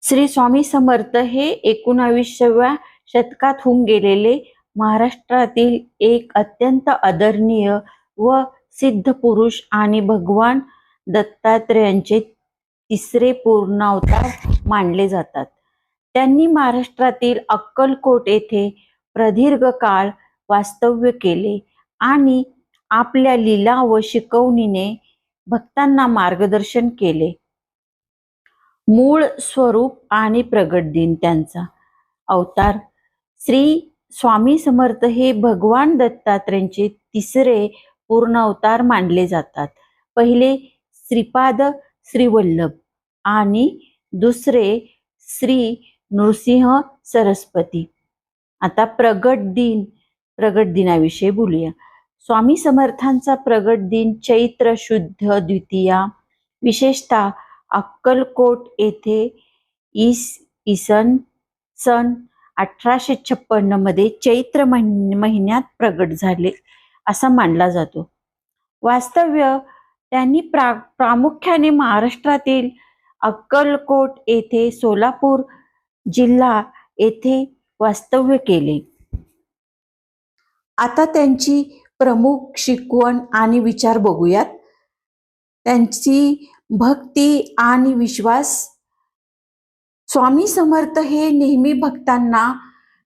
श्री स्वामी समर्थ हे 19व्या शतकात होऊन गेलेले महाराष्ट्रातील एक अत्यंत आदरणीय व सिद्ध पुरुष आणि भगवान दत्तात्रेयांचे तिसरे पूर्णावतार मानले जातात. त्यांनी महाराष्ट्रातील अक्कलकोट येथे प्रदीर्घ काळ वास्तव्य केले आणि आपल्या लीला व शिकवणीने भक्तांना मार्गदर्शन केले. मूळ स्वरूप आणि प्रगट दिन त्यांचा अवतार श्री स्वामी समर्थ हे भगवान दत्तात्रेयांचे तिसरे पूर्ण अवतार मानले जातात. पहिले श्रीपाद श्रीवल्लभ आणि दुसरे श्री नृसिंह सरस्वती. आता प्रगट दिनाविषयी बोलूया. स्वामी समर्थांचा प्रगट दिन चैत्र शुद्ध द्वितीया विशेषतः अक्कलकोट येथे सन 1856 मध्ये चैत्र महिन्यात प्रगट झाले असा मानला जातो. वास्तव्य त्यांनी प्रामुख्याने महाराष्ट्रातील अक्कलकोट येथे सोलापूर जिल्हा येथे वास्तव्य केले. आता त्यांची प्रमुख शिकवण आणि विचार बघूयात. त्यांची भक्ती आणि विश्वास. स्वामी समर्थ हे नेहमी भक्तांना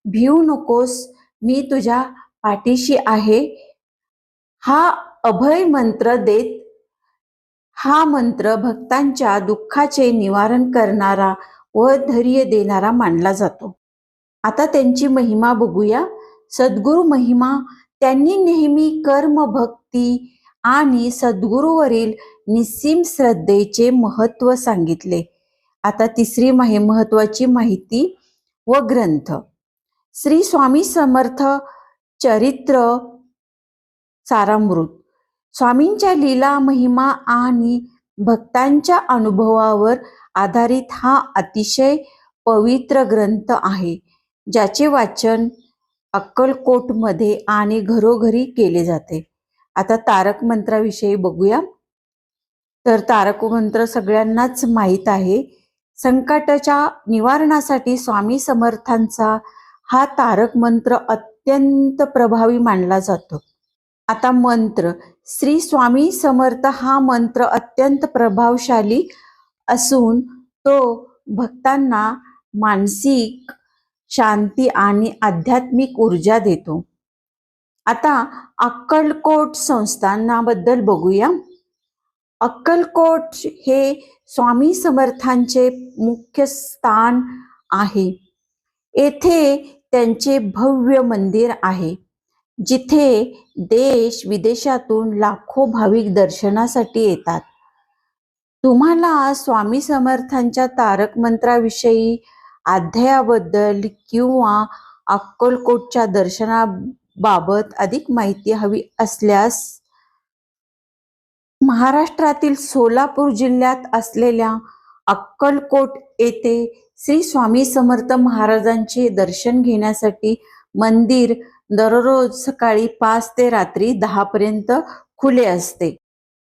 भिवू नकोस, मी तुझ्या पाठीशी आहे हा अभय मंत्र देत. हा मंत्र भक्तांच्या दुःखाचे निवारण करणारा व धैर्य देणारा मानला जातो. आता त्यांची महिमा बघूया. सद्गुरु महिमा. त्यांनी नेहमी कर्म, भक्ती आणि सद्गुरूवरील निस्सीम श्रद्धेचे महत्त्व सांगितले. आता तिसरी महत्त्वाची माहिती व ग्रंथ. श्री स्वामी समर्थ चरित्र सारामृत. स्वामींच्या लीला, महिमा आणि भक्तांच्या अनुभवावर आधारित हा अतिशय पवित्र ग्रंथ आहे, ज्याचे वाचन अक्कलकोटमध्ये आणि घरोघरी केले जाते. आता तारक मंत्राविषयी बघूया. तर तारक मंत्र सगळ्यांनाच माहीत आहे. संकटाच्या निवारणासाठी स्वामी समर्थांचा हा तारक मंत्र अत्यंत प्रभावी मानला जातो. आता मंत्र. श्री स्वामी समर्थ हा मंत्र अत्यंत प्रभावशाली असून तो भक्तांना मानसिक शांती आणि आध्यात्मिक ऊर्जा देतो. आता अक्कलकोट संस्थानाबद्दल बघूया. अक्कलकोट हे स्वामी समर्थांचे मुख्य स्थान आहे. येथे त्यांचे भव्य मंदिर आहे, जिथे देश विदेशातून लाखो भाविक दर्शनासाठी येतात. तुम्हाला स्वामी समर्थांच्या तारक मंत्राविषयी, अध्यायाबद्दल किंवा अक्कलकोटच्या दर्शनाबाबत अधिक माहिती हवी असल्यास महाराष्ट्रातील सोलापूर जिल्ह्यात असलेल्या अक्कलकोट येथे श्री स्वामी समर्थ महाराजांचे दर्शन घेण्यासाठी मंदिर दररोज सकाळी 5 ते रात्री 10 पर्यंत खुले असते.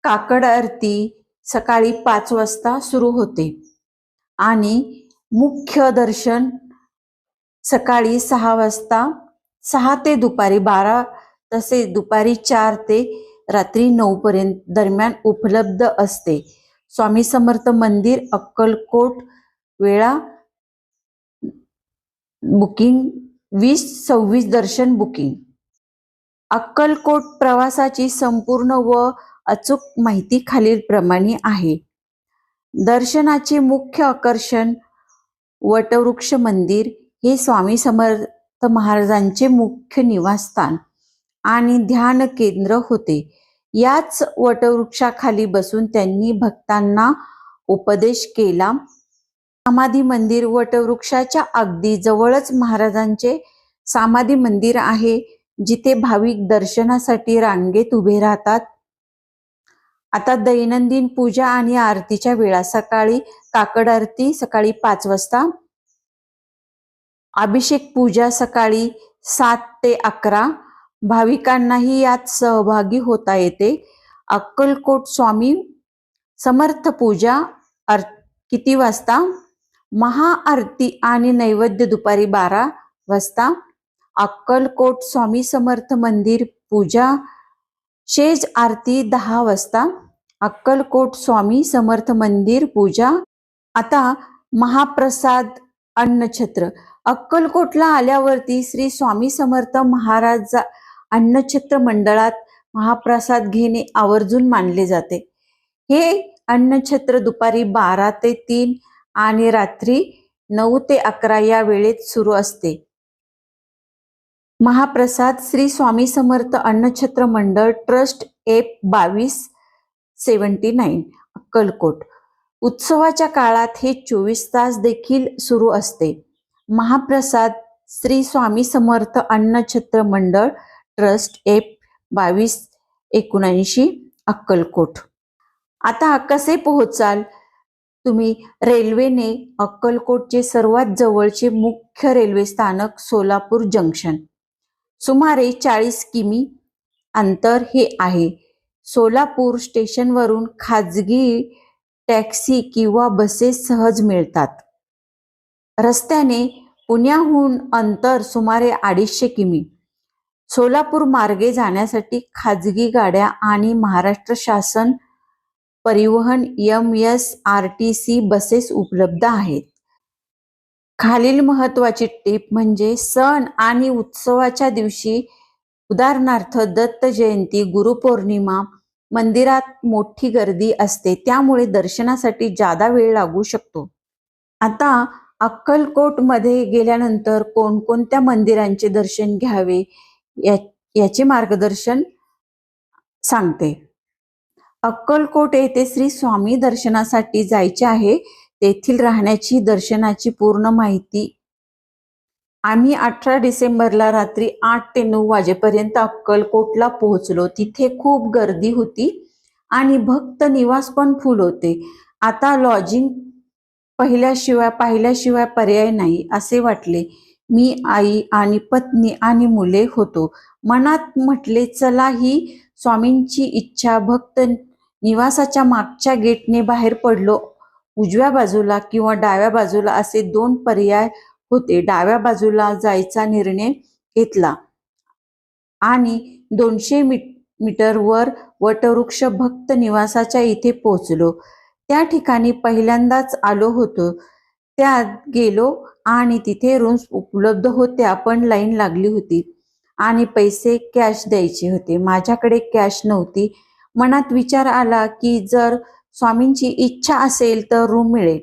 काकड आरती सकाळी 5 वाजता सुरू होते आणि मुख्य दर्शन सकाळी 6 वाजता 6 ते दुपारी 12, तसे दुपारी 4 ते रात्री 9 पर्यंत दरम्यान उपलब्ध असते. स्वामी समर्थ मंदिर अक्कलकोट. वेळा बुकिंग 2026 दर्शन बुकिंग. अक्कलकोट प्रवासाची संपूर्ण व अचूक माहिती खालील प्रमाणे आहे. दर्शनाचे मुख्य आकर्षण वटवृक्ष मंदिर हे स्वामी समर्थ महाराजांचे मुख्य निवासस्थान आणि ध्यान केंद्र होते. याच वटवृक्षाखाली बसून त्यांनी भक्तांना उपदेश केला. समाधी मंदिर. वटवृक्षाच्या अगदी जवळच महाराजांचे समाधी मंदिर आहे, जिथे भाविक दर्शनासाठी रांगेत उभे राहतात. आता दैनंदिन पूजा आणि आरतीच्या वेळा. सकाळी काकड आरती सकाळी 5 वाजता. अभिषेक पूजा सकाळी 7 ते 11. भाविकांनाही यात सहभागी होता येते. अक्कलकोट स्वामी समर्थ पूजा किती वाजता? महाआरती आणि नैवेद्य दुपारी 12 वाजता. अक्कलकोट स्वामी समर्थ मंदिर पूजा शेज आरती 10 वाजता. अक्कलकोट स्वामी समर्थ मंदिर पूजा. आता महाप्रसाद अन्नछत्र. अक्कलकोटला आल्यावरती श्री स्वामी समर्थ महाराज अन्नछत्र मंडळात महाप्रसाद घेणे आवर्जून मानले जाते. हे अन्नछत्र दुपारी 12 ते 3 आणि रात्री 9 ते 11 या वेळेत सुरू असते. महाप्रसाद श्री स्वामी समर्थ अन्नछत्र मंडळ ट्रस्ट एप 2279 अक्कलकोट. उत्सवाच्या काळात हे 24 तास देखील सुरू असते. महाप्रसाद श्री स्वामी समर्थ अन्नछत्र मंडळ ट्रस्ट एप 2279 अक्कलकोट. आता कसे पोहोचाल तुम्ही? रेल्वेने अक्कलकोटचे सर्वात जवळचे मुख्य रेल्वे स्थानक सोलापूर जंक्शन. सुमारे 40 किमी अंतर हे आहे. सोलापूर स्टेशनवरून खाजगी टॅक्सी किंवा बसेस सहज मिळतात. रस्त्याने पुण्याहून अंतर सुमारे 250 किमी. सोलापूर मार्गे जाण्यासाठी खाजगी गाड्या आणि महाराष्ट्र शासन परिवहन MSRTC बसेस उपलब्ध आहेत. खालील महत्वाची टीप म्हणजे सण आणि उत्सवाच्या दिवशी उदाहरणार्थ दत्त जयंती, गुरुपौर्णिमा मंदिरात मोठी गर्दी असते, त्यामुळे दर्शनासाठी जादा वेळ लागू शकतो. आता अक्कलकोट मध्ये गेल्यानंतर कोणकोणत्या मंदिरांचे दर्शन घ्यावे याचे मार्गदर्शन सांगते. अक्कलकोट येथे श्री स्वामी दर्शनासाठी जायचे आहे. तेथील राहण्याची दर्शनाची पूर्ण माहिती. आम्ही 18 डिसेंबरला रात्री 8 ते 9 वाजेपर्यंत अक्कलकोटला पोहोचलो. तिथे खूप गर्दी होती आणि भक्त निवास पण फुल होते. आता लॉजिंग पाहिल्याशिवाय पर्याय नाही असे वाटले. मी, आई आणि पत्नी आणि मुले होतो. मनात म्हटले चला ही स्वामींची इच्छा. भक्त निवासाच्या मागच्या गेटने बाहेर पडलो. उजव्या बाजूला किंवा डाव्या बाजूला असे 2 पर्याय होते. डाव्या बाजूला जायचा निर्णय घेतला आणि 200 मीटरवर वटवृक्ष भक्त निवासाच्या इथे पोहोचलो. त्या ठिकाणी पहिल्यांदाच आलो होतो. त्यात गेलो आणि तिथे रूम्स उपलब्ध होत्या, पण लाईन लागली होती आणि पैसे कॅश द्यायचे होते. माझ्याकडे कॅश नव्हती. मनात विचार आला की जर स्वामींची इच्छा असेल तर रूम मिळेल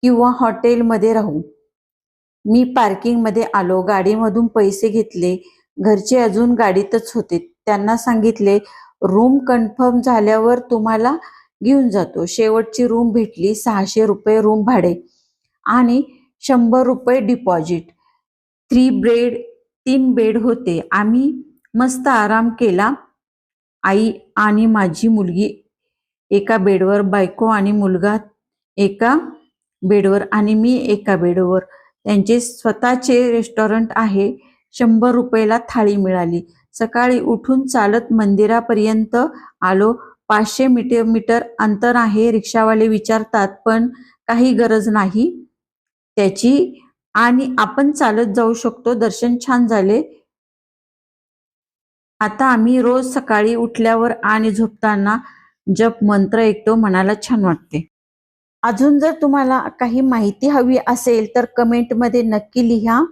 किंवा हॉटेलमध्ये राहू. मी पार्किंग मध्ये आलो. गाडीमधून पैसे घेतले. घरचे अजून गाडीतच होते. त्यांना सांगितले रूम कन्फर्म झाल्यावर तुम्हाला घेऊन जातो. शेवटची रूम भेटली. 600 रुपये रूम भाडे आणि 100 रुपये डिपॉझिट. 3 बेड होते. आम्ही मस्त आराम केला. आई आणि माझी मुलगी एका बेडवर, बायको आणि मुलगा एका बेडवर आणि मी एका बेडवर. त्यांचे स्वतःचे रेस्टॉरंट आहे. 100 रुपयाला थाळी मिळाली. सकाळी उठून चालत मंदिरापर्यंत आलो. 500 मीटर अंतर आहे. रिक्षावाले विचारतात पण काही गरज नाही त्याची आणि आपण चालत जाऊ शकतो. दर्शन छान झाले. आता आम्ही रोज सकाळी उठल्यावर आणि झोपताना जप मंत्र ऐकतो. मनाला छान वाटते. अजून जर तुम्हाला काही माहिती हवी असेल तर कमेंटमध्ये नक्की लिहा.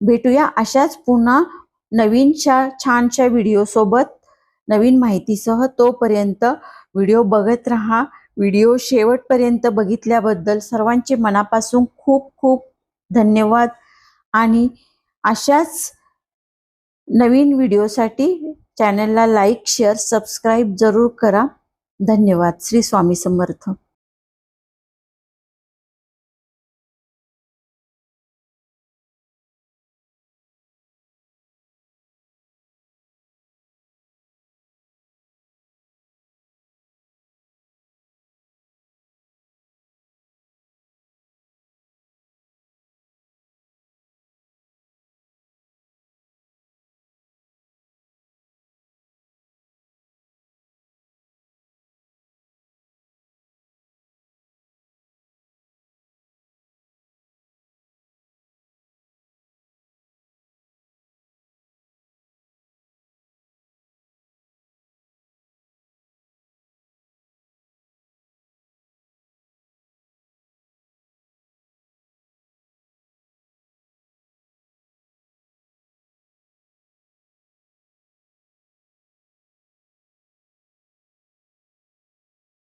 भेटूया अशाच पुन्हा नवीनशा छानशा व्हिडिओ सोबत नवीन माहितीसह. तोपर्यंत व्हिडिओ बघत राहा. व्हिडिओ शेवटपर्यंत बघितल्याबद्दल सर्वांचे मनापासून खूप खूप धन्यवाद आणि अशाच नवीन व्हिडिओसाठी चॅनलला लाईक, शेअर, सबस्क्राईब जरूर करा. धन्यवाद. श्री स्वामी समर्थ.